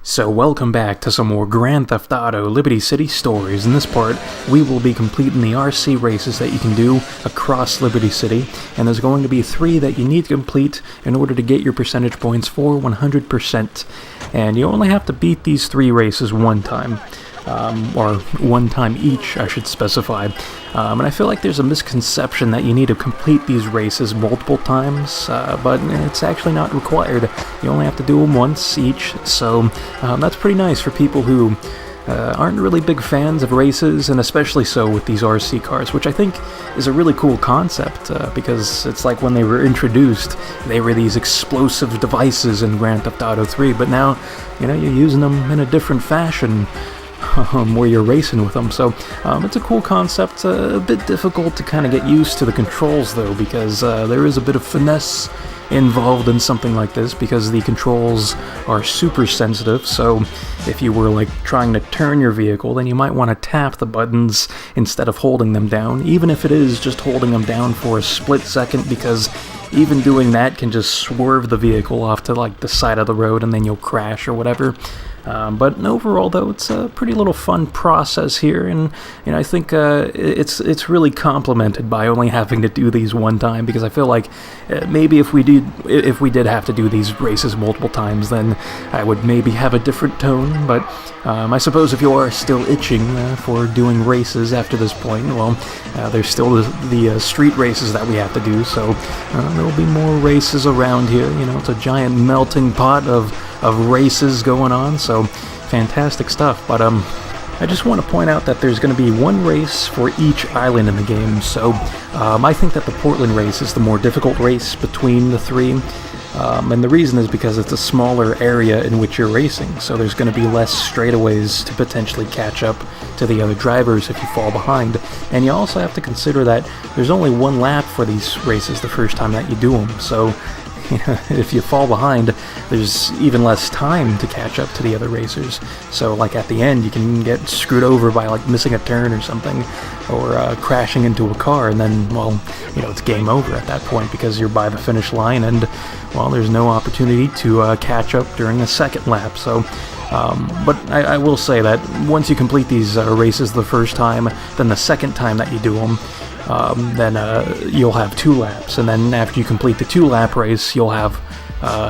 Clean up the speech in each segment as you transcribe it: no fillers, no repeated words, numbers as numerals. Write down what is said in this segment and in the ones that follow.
So welcome back to some more Grand Theft Auto Liberty City stories. In this part, we will be completing the RC races that you can do across Liberty City, and there's going to be 3 that you need to complete in order to get your percentage points for 100%. And you only have to beat these 3 races one time. Or one time each, I should specify. And I feel like there's a misconception that you need to complete these races multiple times, but it's actually not required. You only have to do them once each, so that's pretty nice for people who aren't really big fans of races, and especially so with these RC cars, which I think is a really cool concept, because it's like when they were introduced, they were these explosive devices in Grand Theft Auto 3, but now, you're using them in a different fashion. Where you're racing with them, so it's a cool concept, a bit difficult to kind of get used to the controls though, because there is a bit of finesse involved in something like this, because the controls are super sensitive. So if you were like trying to turn your vehicle, then you might want to tap the buttons instead of holding them down, even if it is just holding them down for a split second, because even doing that can just swerve the vehicle off to like the side of the road and then you'll crash or whatever. But overall, though, it's a pretty little fun process here, and I think it's really complemented by only having to do these one time, because I feel like maybe if we did have to do these races multiple times, then I would maybe have a different tone. But I suppose if you are still itching for doing races after this point, well, there's still the street races that we have to do, so there'll be more races around here. It's a giant melting pot of races going on, so fantastic stuff. But I just want to point out that there's going to be one race for each island in the game, so I think that the Portland race is the more difficult race between the 3, and the reason is because it's a smaller area in which you're racing, so there's going to be less straightaways to potentially catch up to the other drivers if you fall behind. And you also have to consider that there's only one lap for these races the first time that you do them, so if you fall behind, there's even less time to catch up to the other racers. So like at the end, you can get screwed over by like missing a turn or something, or crashing into a car, and then, well, it's game over at that point, because you're by the finish line, and, well, there's no opportunity to catch up during the second lap. So but I will say that once you complete these races the first time, then the second time that you do them, then you'll have 2 laps, and then after you complete the 2-lap race, you'll have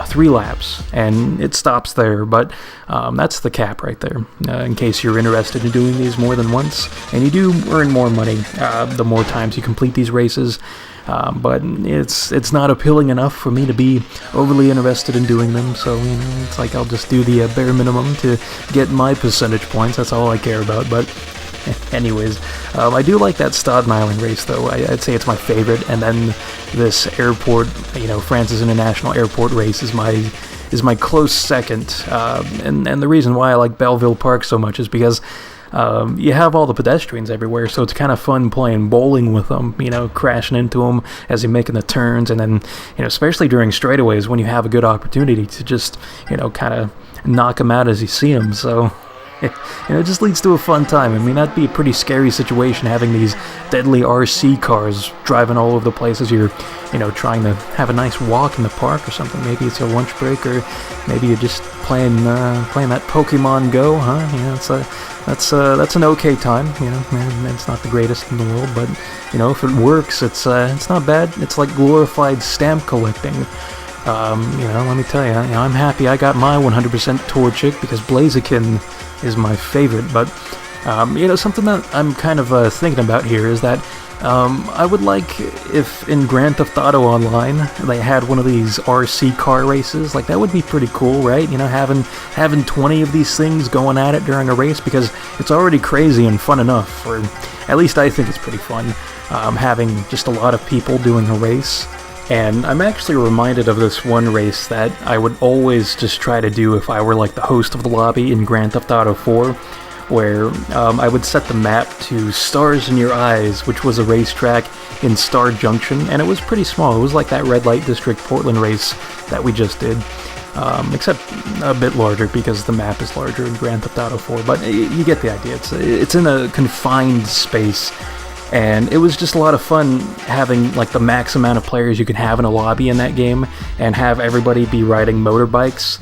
3 laps, and it stops there. But that's the cap right there, in case you're interested in doing these more than once. And you do earn more money the more times you complete these races, but it's not appealing enough for me to be overly interested in doing them, so it's like I'll just do the bare minimum to get my percentage points. That's all I care about. But anyways, I do like that Staten Island race, though. I'd say it's my favorite, and then this airport, Francis International Airport race is my close second, and the reason why I like Belleville Park so much is because you have all the pedestrians everywhere, so it's kind of fun playing bowling with them, crashing into them as you're making the turns, and then, especially during straightaways when you have a good opportunity to just, kind of knock them out as you see them, so it just leads to a fun time. I mean, that'd be a pretty scary situation, having these deadly RC cars driving all over the place as you're, trying to have a nice walk in the park or something. Maybe it's your lunch break, or maybe you're just playing that Pokemon Go, huh? That's an okay time. It's not the greatest in the world, but if it works, it's not bad. It's like glorified stamp collecting. Let me tell you, I'm happy I got my 100% Torchic, because Blaziken is my favorite. But something that I'm kind of thinking about here is that I would like if in Grand Theft Auto Online they had one of these RC car races. Like, that would be pretty cool, right? Having 20 of these things going at it during a race, because it's already crazy and fun enough, or at least I think it's pretty fun, having just a lot of people doing a race. And I'm actually reminded of this one race that I would always just try to do if I were like the host of the lobby in Grand Theft Auto 4, where I would set the map to Stars in Your Eyes, which was a racetrack in Star Junction, and it was pretty small. It was like that Red Light District Portland race that we just did, except a bit larger, because the map is larger in Grand Theft Auto 4, but you get the idea. It's in a confined space, and it was just a lot of fun having like the max amount of players you can have in a lobby in that game, and have everybody be riding motorbikes.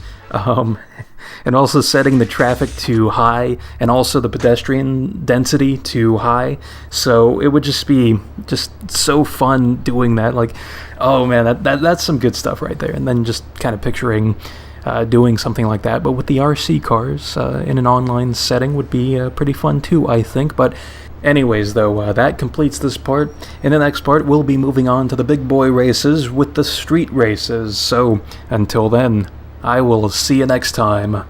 and also setting the traffic to high and also the pedestrian density to high. So it would just be just so fun doing that. Like, oh man, that's some good stuff right there. And then just kind of picturing doing something like that, but with the RC cars in an online setting would be pretty fun too, I think. But anyways, though, that completes this part. In the next part, we'll be moving on to the big boy races with the street races. So, until then, I will see you next time.